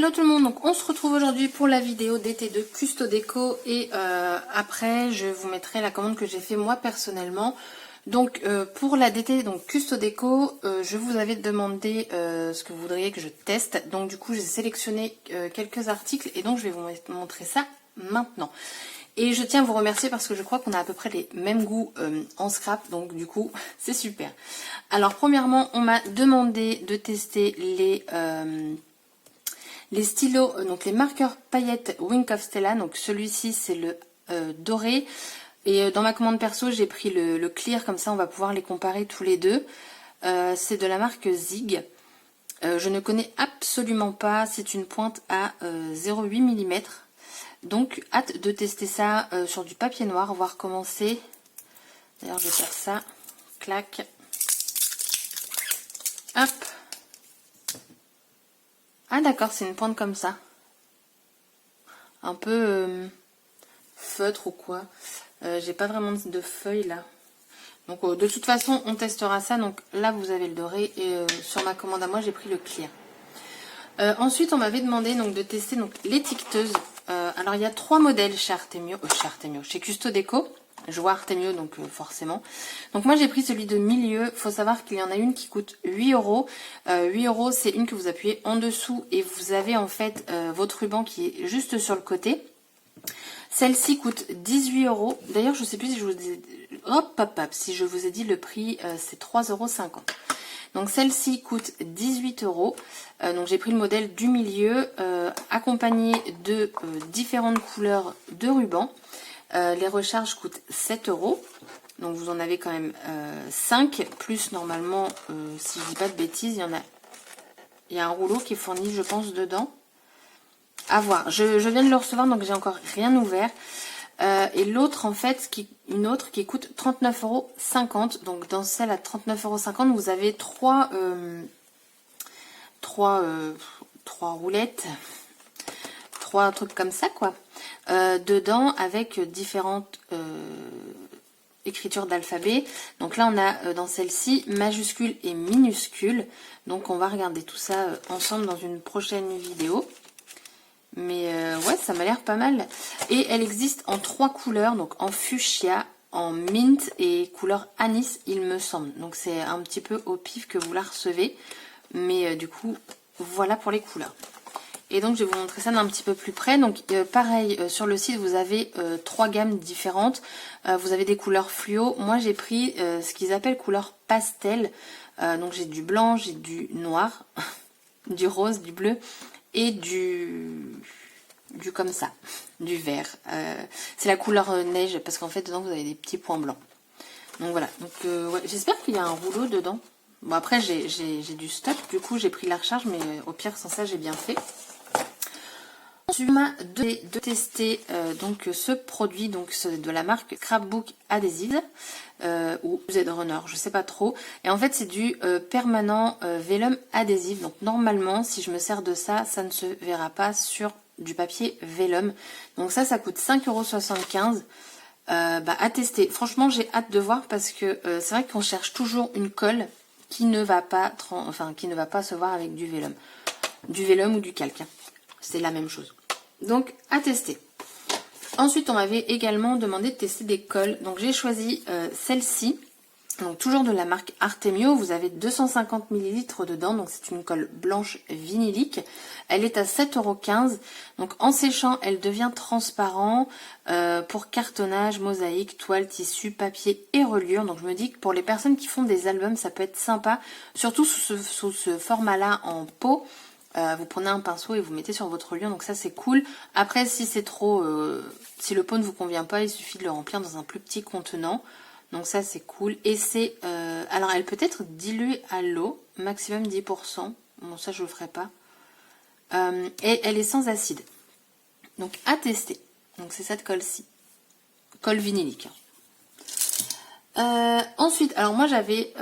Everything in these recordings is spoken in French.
Hello tout le monde, donc on se retrouve aujourd'hui pour la vidéo d'été de Custo Déco et après je vous mettrai la commande que j'ai fait moi personnellement. Donc pour la d'été, donc Custo Déco, je vous avais demandé ce que vous voudriez que je teste. Donc du coup j'ai sélectionné quelques articles et donc je vais vous montrer ça maintenant. Et je tiens à vous remercier parce que je crois qu'on a à peu près les mêmes goûts en scrap, donc du coup c'est super. Alors premièrement on m'a demandé de tester les stylos, donc les marqueurs paillettes Wink of Stella. Donc celui-ci c'est le doré. Et dans ma commande perso j'ai pris le clear, comme ça on va pouvoir les comparer tous les deux. C'est de la marque Zig. Je ne connais absolument pas, c'est une pointe à 0,8 mm. Donc hâte de tester ça sur du papier noir, voir comment c'est. D'ailleurs je vais faire ça. Clac. Hop. Ah d'accord, c'est une pointe comme ça. Un peu feutre ou quoi. J'ai pas vraiment de feuilles là. Donc de toute façon on testera ça. Donc là vous avez le doré et sur ma commande à moi j'ai pris le clear. Ensuite on m'avait demandé donc de tester donc l'étiqueteuse. Alors il y a 3 modèles chez Artemio, chez Custo Déco. Je vois Artemio donc forcément. Donc moi j'ai pris celui de milieu. Faut savoir qu'il y en a une qui coûte 8 €. 8 € c'est une que vous appuyez en dessous et vous avez en fait votre ruban qui est juste sur le côté. Celle-ci coûte 18 €. D'ailleurs je sais plus si je vous ai... si je vous ai dit le prix, c'est 3,50 €. Donc celle-ci coûte 18 €. Donc j'ai pris le modèle du milieu, accompagné de différentes couleurs de ruban. Les recharges coûtent 7 €. Donc vous en avez quand même 5, plus normalement, si je dis pas de bêtises, il y a un rouleau qui est fourni, je pense, dedans. À voir. Je viens de le recevoir, donc j'ai encore rien ouvert. Et l'autre, en fait, une autre qui coûte 39,50 €. Donc dans celle à 39,50 €, vous avez trois roulettes, 3 trucs comme ça, quoi. Dedans, avec différentes écritures d'alphabet. Donc là, on a dans celle-ci majuscule et minuscule. Donc on va regarder tout ça ensemble dans une prochaine vidéo. Mais ouais, ça m'a l'air pas mal. Et elle existe en 3 couleurs, donc en fuchsia, en mint et couleur anis, il me semble. Donc c'est un petit peu au pif que vous la recevez. Mais du coup, voilà pour les couleurs. Et donc je vais vous montrer ça d'un petit peu plus près. Donc pareil, sur le site vous avez 3 gammes différentes. Vous avez des couleurs fluo. Moi j'ai pris ce qu'ils appellent couleur pastel. Donc j'ai du blanc, j'ai du noir, du rose, du bleu et du comme ça, du vert. C'est la couleur neige parce qu'en fait dedans vous avez des petits points blancs. Donc voilà, donc ouais, j'espère qu'il y a un rouleau dedans. Bon après j'ai du stock, du coup j'ai pris la recharge, mais au pire sans ça j'ai bien fait. Ensuite, de tester donc ce produit, donc de la marque Scrapbook Adhesive ou Z-Runner, je sais pas trop. Et en fait c'est du permanent vélum adhésif. Donc normalement si je me sers de ça, ça ne se verra pas sur du papier vélum. Donc ça coûte 5,75 €. À tester. Franchement j'ai hâte de voir parce que c'est vrai qu'on cherche toujours une colle qui ne va pas se voir avec du vélum ou du calque. C'est la même chose. Donc à tester. Ensuite on m'avait également demandé de tester des colles. Donc j'ai choisi celle-ci. Donc toujours de la marque Artemio. Vous avez 250 ml dedans. Donc c'est une colle blanche vinylique. Elle est à 7,15 €. Donc en séchant elle devient transparent pour cartonnage, mosaïque, toile, tissu, papier et reliure. Donc je me dis que pour les personnes qui font des albums ça peut être sympa. Surtout sous ce format là en pot. Vous prenez un pinceau et vous mettez sur votre reliure, donc ça c'est cool. Après si c'est trop, si le pot ne vous convient pas, il suffit de le remplir dans un plus petit contenant. Donc ça c'est cool. Et c'est, alors elle peut être diluée à l'eau, maximum 10%. Bon ça je le ferai pas. Et elle est sans acide. Donc à tester. Donc c'est cette colle-ci. Colle vinylique. Ensuite, alors moi j'avais...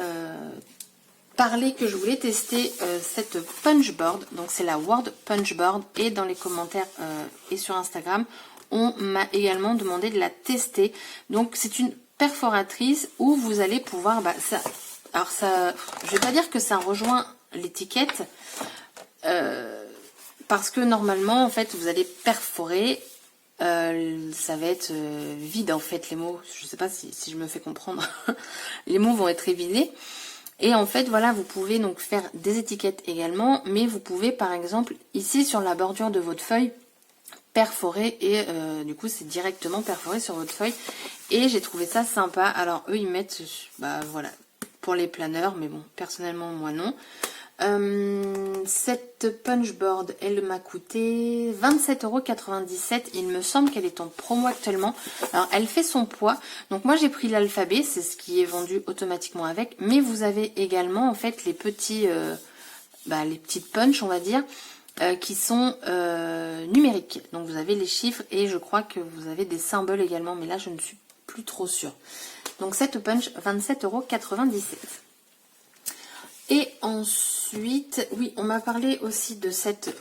parler que je voulais tester cette punchboard. Donc c'est la Word Punchboard et dans les commentaires et sur Instagram on m'a également demandé de la tester. Donc c'est une perforatrice où vous allez pouvoir je vais pas dire que ça rejoint l'étiquette, parce que normalement, en fait, vous allez perforer. Ça va être vide, en fait, les mots. Je sais pas si je me fais comprendre. Les mots vont être évidés. Et en fait, voilà, vous pouvez donc faire des étiquettes également. Mais vous pouvez, par exemple, ici, sur la bordure de votre feuille, perforer. Et du coup, c'est directement perforé sur votre feuille. Et j'ai trouvé ça sympa. Alors, eux, ils mettent, bah voilà, pour les planeurs. Mais bon, personnellement, moi, non. Cette punchboard, elle m'a coûté 27,97 €. Il me semble qu'elle est en promo actuellement. Alors, elle fait son poids. Donc, moi, j'ai pris l'alphabet. C'est ce qui est vendu automatiquement avec. Mais vous avez également, en fait, les petits, les petites punch, on va dire, qui sont numériques. Donc, vous avez les chiffres et je crois que vous avez des symboles également. Mais là, je ne suis plus trop sûre. Donc, cette punch, 27,97 €. Et ensuite, oui, on m'a parlé aussi de cette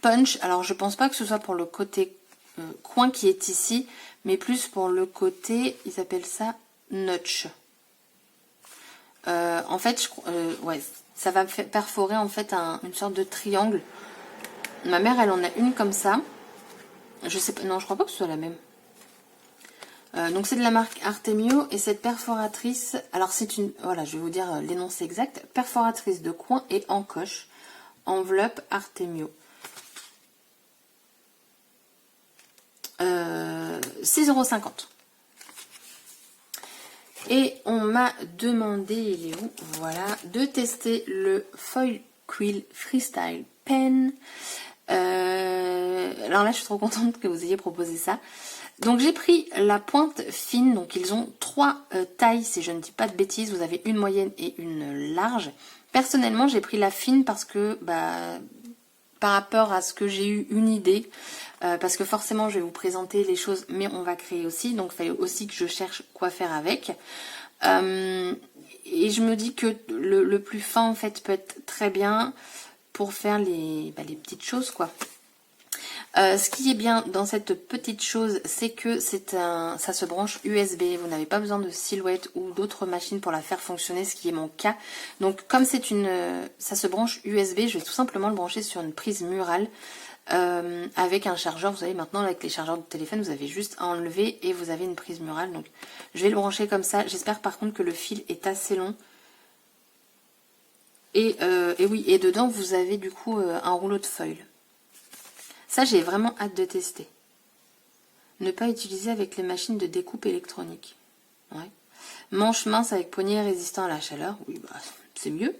punch. Alors, je pense pas que ce soit pour le côté coin qui est ici, mais plus pour le côté, ils appellent ça notch. En fait, ouais, ça va perforer en fait une sorte de triangle. Ma mère, elle en a une comme ça. Je sais pas, non, je crois pas que ce soit la même. Donc c'est de la marque Artemio et cette perforatrice, alors c'est une, voilà, je vais vous dire l'énoncé exact, perforatrice de coin et encoche, enveloppe Artemio. 6,50 €. Et on m'a demandé, il est où, voilà, de tester le Foil Quill Freestyle Pen. Alors là, je suis trop contente que vous ayez proposé ça. Donc j'ai pris la pointe fine, donc ils ont 3 tailles, si je ne dis pas de bêtises, vous avez une moyenne et une large. Personnellement, j'ai pris la fine parce que, par rapport à ce que j'ai eu une idée, parce que forcément je vais vous présenter les choses, mais on va créer aussi, donc il fallait aussi que je cherche quoi faire avec. Et je me dis que le plus fin en fait peut être très bien pour faire les petites choses quoi. Ce qui est bien dans cette petite chose, c'est que ça se branche USB. Vous n'avez pas besoin de silhouette ou d'autres machines pour la faire fonctionner, ce qui est mon cas. Donc comme ça se branche USB, je vais tout simplement le brancher sur une prise murale avec un chargeur. Vous savez maintenant avec les chargeurs de téléphone, vous avez juste à enlever et vous avez une prise murale. Donc je vais le brancher comme ça. J'espère par contre que le fil est assez long. Et oui, et dedans vous avez du coup un rouleau de foil. Ça, j'ai vraiment hâte de tester. Ne pas utiliser avec les machines de découpe électronique. Ouais. Manche mince avec poignet résistant à la chaleur. Oui, c'est mieux.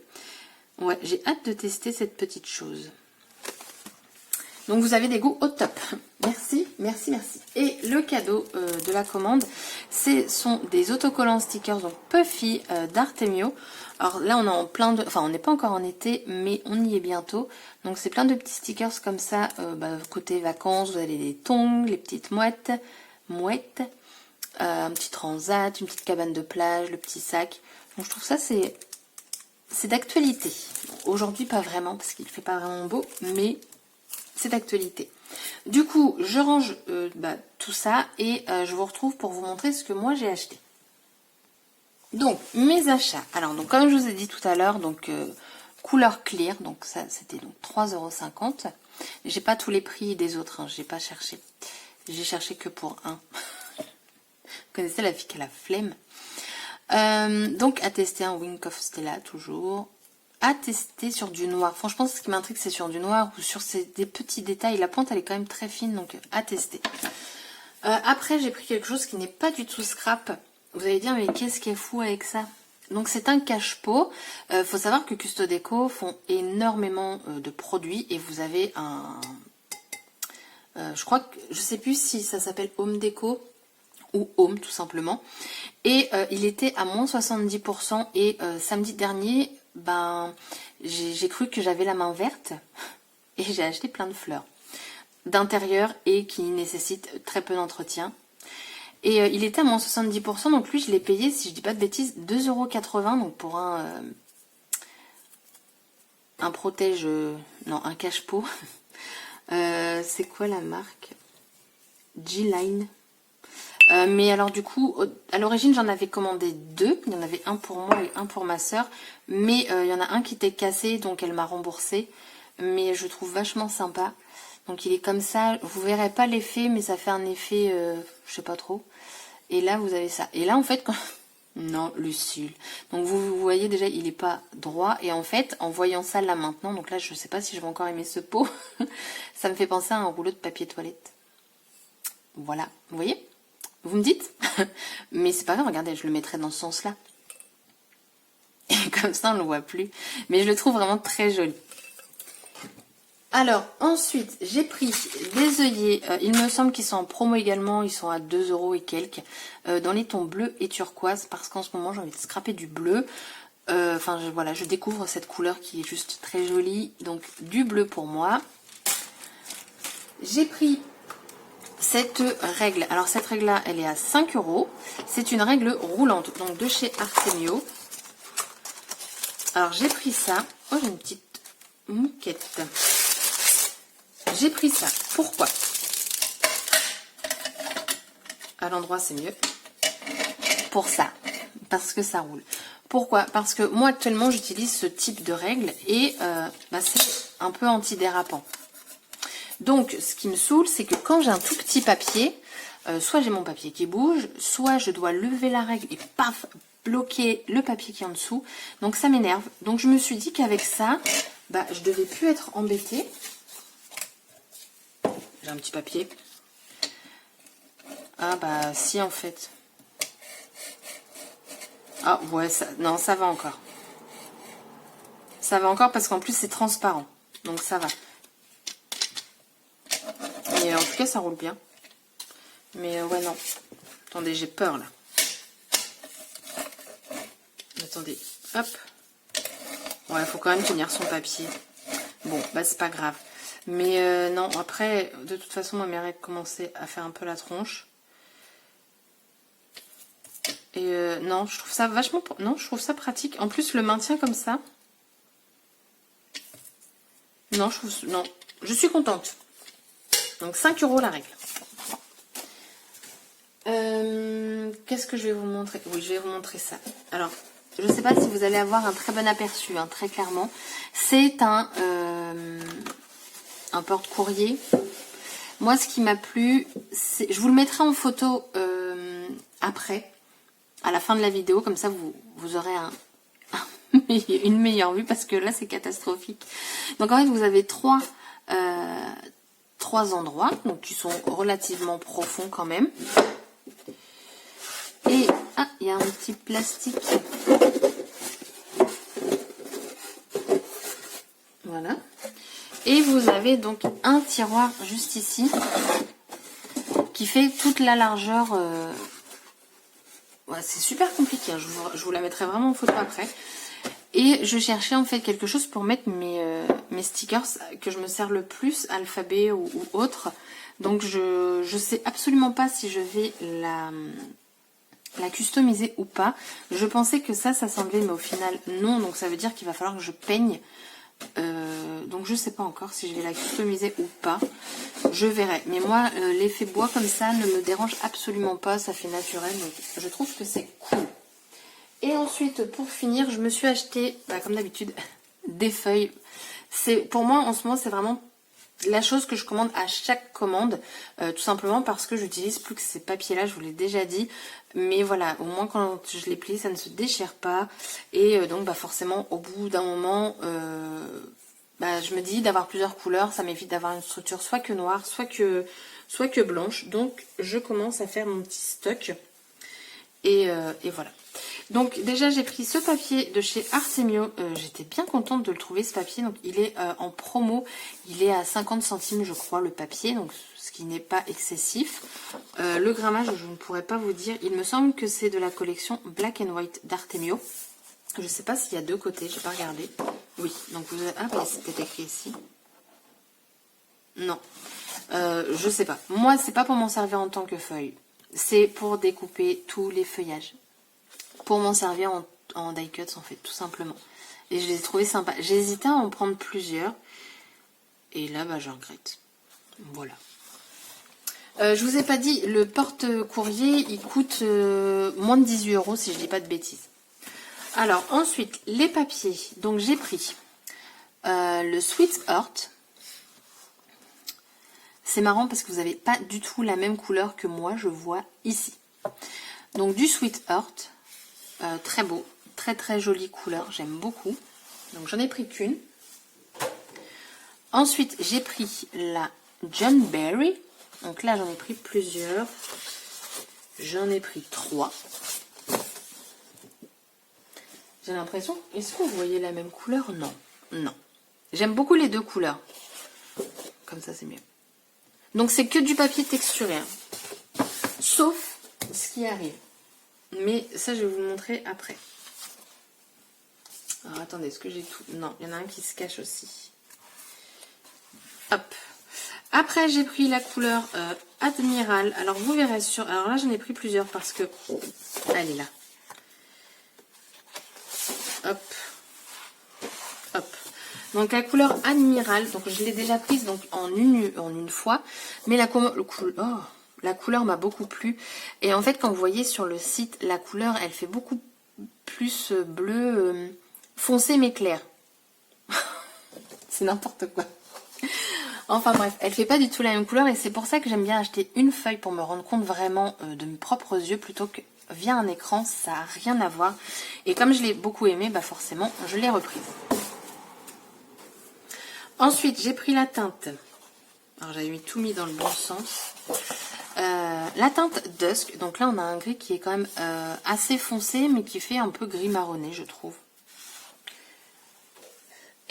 Ouais, j'ai hâte de tester cette petite chose. Donc, vous avez des goûts au top. Merci, merci, merci. Et le cadeau de la commande, ce sont des autocollants stickers, donc Puffy d'Artemio. Alors là, on est en plein de... Enfin, on n'est pas encore en été, mais on y est bientôt. Donc, c'est plein de petits stickers comme ça. Côté vacances, vous avez les tongs, les petites mouettes, un petit transat, une petite cabane de plage, le petit sac. Donc, je trouve ça, c'est d'actualité. Aujourd'hui, pas vraiment, parce qu'il ne fait pas vraiment beau, mais c'est d'actualité. Du coup, je range tout ça et je vous retrouve pour vous montrer ce que moi j'ai acheté. Donc, mes achats. Alors, donc, comme je vous ai dit tout à l'heure, donc couleur clear, donc ça c'était donc 3,50 €. J'ai pas tous les prix des autres, hein, j'ai pas cherché. J'ai cherché que pour un. Vous connaissez la fille qui a la flemme. Donc, à tester un Wink of Stella, toujours. À tester sur du noir. Franchement, ce qui m'intrigue, c'est sur du noir ou sur des petits détails. La pointe, elle est quand même très fine, donc à tester. Après, j'ai pris quelque chose qui n'est pas du tout scrap. Vous allez dire, mais qu'est-ce qui est fou avec ça? Donc, c'est un cache-pot. Faut savoir que Custo Déco font énormément de produits et vous avez un... je crois que... Je sais plus si ça s'appelle Home Déco ou Home, tout simplement. Et il était à moins 70% et samedi dernier... j'ai cru que j'avais la main verte et j'ai acheté plein de fleurs d'intérieur et qui nécessitent très peu d'entretien. Et il était à moins 70%, donc lui je l'ai payé, si je dis pas de bêtises, 2,80 €, donc pour un protège, non, un cache-pot. C'est quoi la marque? G-Line. Mais alors du coup, à l'origine j'en avais commandé 2, il y en avait un pour moi et un pour ma soeur, mais il y en a un qui était cassé, donc elle m'a remboursé. mais je trouve vachement sympa. Donc il est comme ça, vous verrez pas l'effet, mais ça fait un effet, je sais pas trop. Et là vous avez ça. Et là en fait, quand... non, Lucille. Donc vous voyez déjà, il est pas droit. Et en fait, en voyant ça là maintenant, donc là je sais pas si je vais encore aimer ce pot, ça me fait penser à un rouleau de papier toilette. Voilà, vous voyez? Vous me dites? Mais c'est pas grave, regardez, je le mettrai dans ce sens-là. Et comme ça, on ne le voit plus. Mais je le trouve vraiment très joli. Alors, ensuite, j'ai pris des œillets. Il me semble qu'ils sont en promo également. Ils sont à 2 € et quelques. Dans les tons bleu et turquoise. Parce qu'en ce moment, j'ai envie de scraper du bleu. Enfin, voilà, je découvre cette couleur qui est juste très jolie. Donc, du bleu pour moi. J'ai pris cette règle. Alors, cette règle-là, elle est à 5 €. C'est une règle roulante. Donc, de chez Artemio. Alors, j'ai pris ça. Oh, j'ai une petite mouquette. J'ai pris ça. Pourquoi? À l'endroit, c'est mieux. Pour ça. Parce que ça roule. Pourquoi? Parce que moi, actuellement, j'utilise ce type de règle et c'est un peu antidérapant. Donc, ce qui me saoule, c'est que quand j'ai un tout petit papier, soit j'ai mon papier qui bouge, soit je dois lever la règle et paf, bloquer le papier qui est en dessous. Donc, ça m'énerve. Donc, je me suis dit qu'avec ça, je devais plus être embêtée. J'ai un petit papier. Ah si en fait. Ah ouais, non, ça va encore. Ça va encore parce qu'en plus c'est transparent. Donc ça va. Et en tout cas ça roule bien. Mais ouais non. Attendez, j'ai peur là. Attendez. Hop. Ouais, il faut quand même tenir son papier. Bon, c'est pas grave. Mais non, après, de toute façon, moi, mes règles commençaient à faire un peu la tronche. Et non, je trouve ça vachement... Non, je trouve ça pratique. En plus, le maintien comme ça... Non, non, je suis contente. Donc, 5 € la règle. Qu'est-ce que je vais vous montrer? Oui, je vais vous montrer ça. Alors, je ne sais pas si vous allez avoir un très bon aperçu, hein, très clairement. C'est un porte-courrier. Moi, ce qui m'a plu, c'est... Je vous le mettrai en photo après, à la fin de la vidéo. Comme ça, vous aurez une meilleure vue, parce que là, c'est catastrophique. Donc, en fait, vous avez trois endroits, donc qui sont relativement profonds quand même. Et, il y a un petit plastique. Voilà. Et vous avez donc un tiroir juste ici qui fait toute la largeur. Ouais, c'est super compliqué, hein. Je vous la mettrai vraiment en photo après. Et je cherchais en fait quelque chose pour mettre mes stickers que je me sers le plus, alphabet ou autre. Donc je sais absolument pas si je vais la customiser ou pas. Je pensais que ça s'enlevait, mais au final non. Donc ça veut dire qu'il va falloir que je peigne. Donc je sais pas encore si je vais la customiser ou pas. Je verrai. Mais moi, l'effet bois comme ça ne me dérange absolument pas. Ça fait naturel. Donc je trouve que c'est cool. Et ensuite, pour finir, je me suis acheté, comme d'habitude, des feuilles. Pour moi, en ce moment, c'est vraiment la chose que je commande à chaque commande. Tout simplement parce que j'utilise plus que ces papiers-là, je vous l'ai déjà dit. Mais voilà, au moins quand je les plie, ça ne se déchire pas. Et donc, forcément, au bout d'un moment, je me dis d'avoir plusieurs couleurs. Ça m'évite d'avoir une structure soit que noire, soit que blanche. Donc, je commence à faire mon petit stock. Et voilà. Donc déjà j'ai pris ce papier de chez Artemio, j'étais bien contente de le trouver ce papier, donc il est en promo, il est à 50 centimes je crois le papier, donc ce qui n'est pas excessif. Le grammage je ne pourrais pas vous dire, il me semble que c'est de la collection Black and White d'Artemio. Je ne sais pas s'il y a deux côtés, je n'ai pas regardé. Oui, donc vous avez... Ah c'est peut-être écrit ici. Non, je sais pas. Moi c'est pas pour m'en servir en tant que feuille, c'est pour découper tous les feuillages. Pour m'en servir en die cuts en fait, tout simplement. Et je les ai trouvés sympas. J'ai hésité à en prendre plusieurs. Et là, je regrette. Voilà. Je vous ai pas dit, le porte-courrier, il coûte moins de 18 € si je dis pas de bêtises. Alors, ensuite, les papiers. Donc, j'ai pris le Sweet Heart. C'est marrant parce que vous n'avez pas du tout la même couleur que moi, je vois ici. Donc du Sweet Heart, très beau, très très jolie couleur, j'aime beaucoup. Donc j'en ai pris qu'une. Ensuite, j'ai pris la John Berry. Donc là, j'en ai pris plusieurs. J'en ai pris 3. J'ai l'impression... Est-ce que vous voyez la même couleur? Non. Non. J'aime beaucoup les deux couleurs. Comme ça, c'est mieux. Donc, c'est que du papier texturé. Hein. Sauf ce qui arrive. Mais ça, je vais vous le montrer après. Alors, attendez, est-ce que j'ai tout? Non, il y en a un qui se cache aussi. Hop. Après, j'ai pris la couleur Admiral. Alors, vous verrez sur... Alors là, j'en ai pris plusieurs parce que... Elle est là. Hop. Hop. Donc, la couleur Admiral. Donc, je l'ai déjà prise donc, en une fois. Mais la couleur m'a beaucoup plu. Et en fait, quand vous voyez sur le site, la couleur, elle fait beaucoup plus bleu foncé mais clair. C'est n'importe quoi. Enfin bref, elle fait pas du tout la même couleur et c'est pour ça que j'aime bien acheter une feuille pour me rendre compte vraiment de mes propres yeux plutôt que via un écran, ça n'a rien à voir. Et comme je l'ai beaucoup aimé, bah forcément, je l'ai reprise. Ensuite, j'ai pris la teinte. Alors j'avais tout mis dans le bon sens. La teinte Dusk. Donc là, on a un gris qui est quand même assez foncé, mais qui fait un peu gris marronné, je trouve.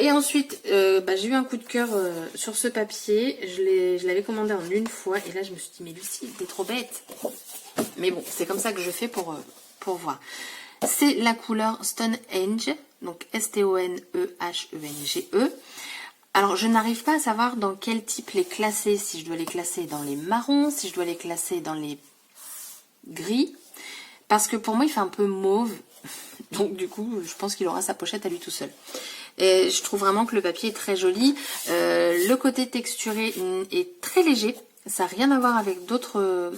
Et ensuite, j'ai eu un coup de cœur sur ce papier. Je l'avais commandé en une fois. Et là, je me suis dit, mais Lucie, t'es trop bête. Mais bon, c'est comme ça que je fais pour voir. C'est la couleur Stonehenge. Donc S-T-O-N-E-H-E-N-G-E. Alors, je n'arrive pas à savoir dans quel type les classer. Si je dois les classer dans les marrons, si je dois les classer dans les gris. Parce que pour moi, il fait un peu mauve. Donc, du coup, je pense qu'il aura sa pochette à lui tout seul. Et je trouve vraiment que le papier est très joli. Le côté texturé est très léger. Ça n'a rien à voir avec d'autres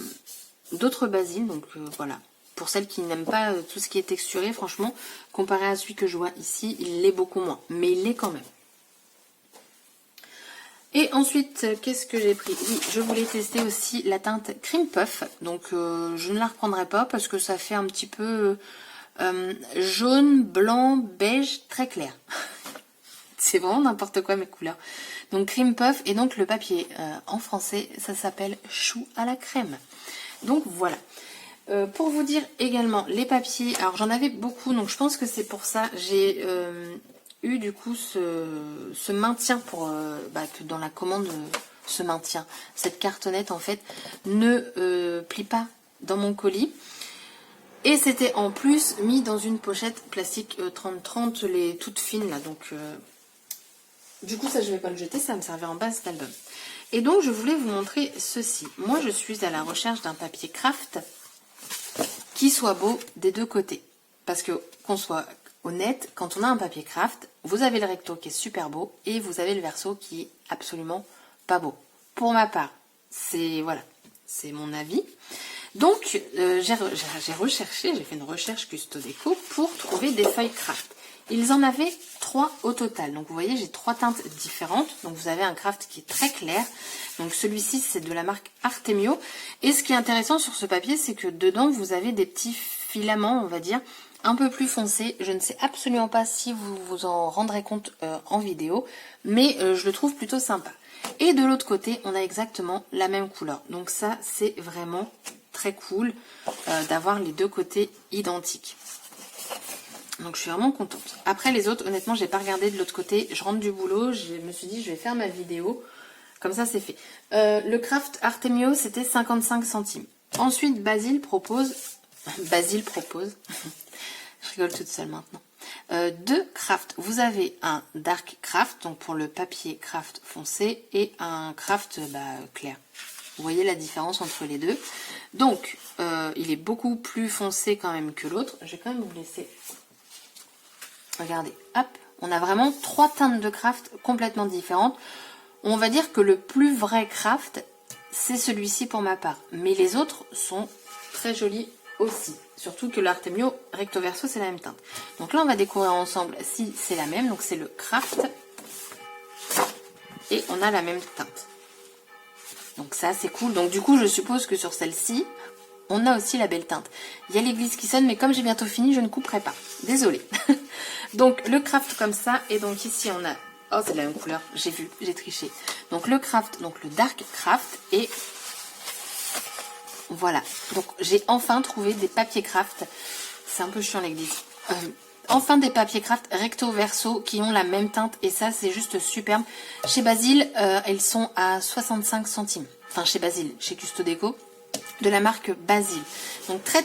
basiles. Donc voilà. Pour celles qui n'aiment pas tout ce qui est texturé, franchement, comparé à celui que je vois ici, il l'est beaucoup moins. Mais il l'est quand même. Et ensuite, qu'est-ce que j'ai pris? Oui, je voulais tester aussi la teinte Cream Puff. Donc je ne la reprendrai pas parce que ça fait un petit peu jaune, blanc, beige, très clair. C'est vraiment n'importe quoi mes couleurs. Donc Cream Puff et donc le papier en français, ça s'appelle Chou à la crème. Donc voilà. Pour vous dire également les papiers, alors j'en avais beaucoup, donc je pense que c'est pour ça. J'ai eu du coup ce maintien pour que dans la commande, ce maintien. Cette cartonnette en fait ne plie pas dans mon colis. Et c'était en plus mis dans une pochette plastique 30-30, les toutes fines là, donc... Du coup, ça, je ne vais pas le jeter, ça va me servir en base d'album. Et donc, je voulais vous montrer ceci. Moi, je suis à la recherche d'un papier craft qui soit beau des deux côtés. Parce que, qu'on soit honnête, quand on a un papier craft, vous avez le recto qui est super beau et vous avez le verso qui est absolument pas beau. Pour ma part, c'est mon avis. Donc, j'ai recherché, j'ai fait une recherche Custo Déco pour trouver des feuilles craft. Ils en avaient 3 au total. Donc vous voyez, j'ai 3 teintes différentes. Donc vous avez un craft qui est très clair. Donc celui-ci, c'est de la marque Artemio. Et ce qui est intéressant sur ce papier, c'est que dedans, vous avez des petits filaments, on va dire, un peu plus foncés. Je ne sais absolument pas si vous vous en rendrez compte en vidéo, mais je le trouve plutôt sympa. Et de l'autre côté, on a exactement la même couleur. Donc ça, c'est vraiment très cool d'avoir les deux côtés identiques. Donc je suis vraiment contente. Après les autres, honnêtement, j'ai pas regardé de l'autre côté. Je rentre du boulot, je me suis dit je vais faire ma vidéo. Comme ça c'est fait. Le craft Artemio, c'était 55 centimes. Ensuite, Basile propose... Basile propose... je rigole toute seule maintenant. 2 craft. Vous avez un dark craft, donc pour le papier craft foncé, et un craft clair. Vous voyez la différence entre les deux. Donc, il est beaucoup plus foncé quand même que l'autre. Je vais quand même vous laisser... Regardez, hop, on a vraiment 3 teintes de craft complètement différentes. On va dire que le plus vrai craft, c'est celui-ci pour ma part. Mais les autres sont très jolis aussi. Surtout que l'Artemio recto verso, c'est la même teinte. Donc là, on va découvrir ensemble si c'est la même. Donc c'est le craft et on a la même teinte. Donc ça c'est cool. Donc du coup je suppose que sur celle-ci, on a aussi la belle teinte. Il y a l'église qui sonne, mais comme j'ai bientôt fini, je ne couperai pas. Désolée. Donc le craft comme ça, et donc ici on a... Oh, c'est de la même couleur, j'ai vu, j'ai triché. Donc le craft, donc le dark craft, et voilà. Donc j'ai enfin trouvé des papiers craft. C'est un peu chiant l'église. Enfin des papiers craft recto verso qui ont la même teinte, et ça c'est juste superbe. Chez Basile, elles sont à 65 centimes. Enfin chez Basile, chez Custo Déco, de la marque Basile. Donc très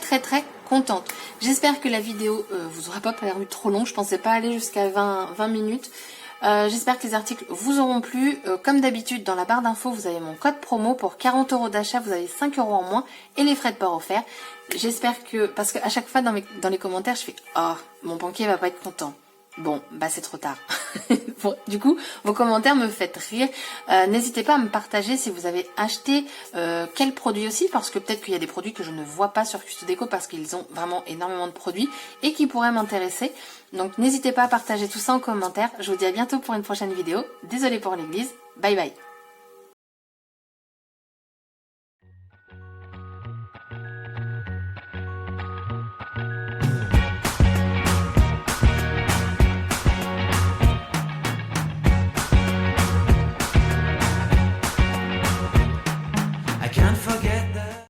contente. J'espère que la vidéo vous aura pas paru trop long. Je pensais pas aller jusqu'à 20 minutes. J'espère que les articles vous auront plu. Comme d'habitude, dans la barre d'infos, vous avez mon code promo. Pour 40 € d'achat, vous avez 5 € en moins et les frais de port offerts. J'espère que... Parce qu'à chaque fois, dans les commentaires, je fais « Oh, mon banquier va pas être content ». Bon, bah c'est trop tard. Bon, du coup, vos commentaires me font rire. N'hésitez pas à me partager si vous avez acheté quel produit aussi, parce que peut-être qu'il y a des produits que je ne vois pas sur Custo Déco parce qu'ils ont vraiment énormément de produits et qui pourraient m'intéresser. Donc n'hésitez pas à partager tout ça en commentaire. Je vous dis à bientôt pour une prochaine vidéo. Désolée pour l'église. Bye bye.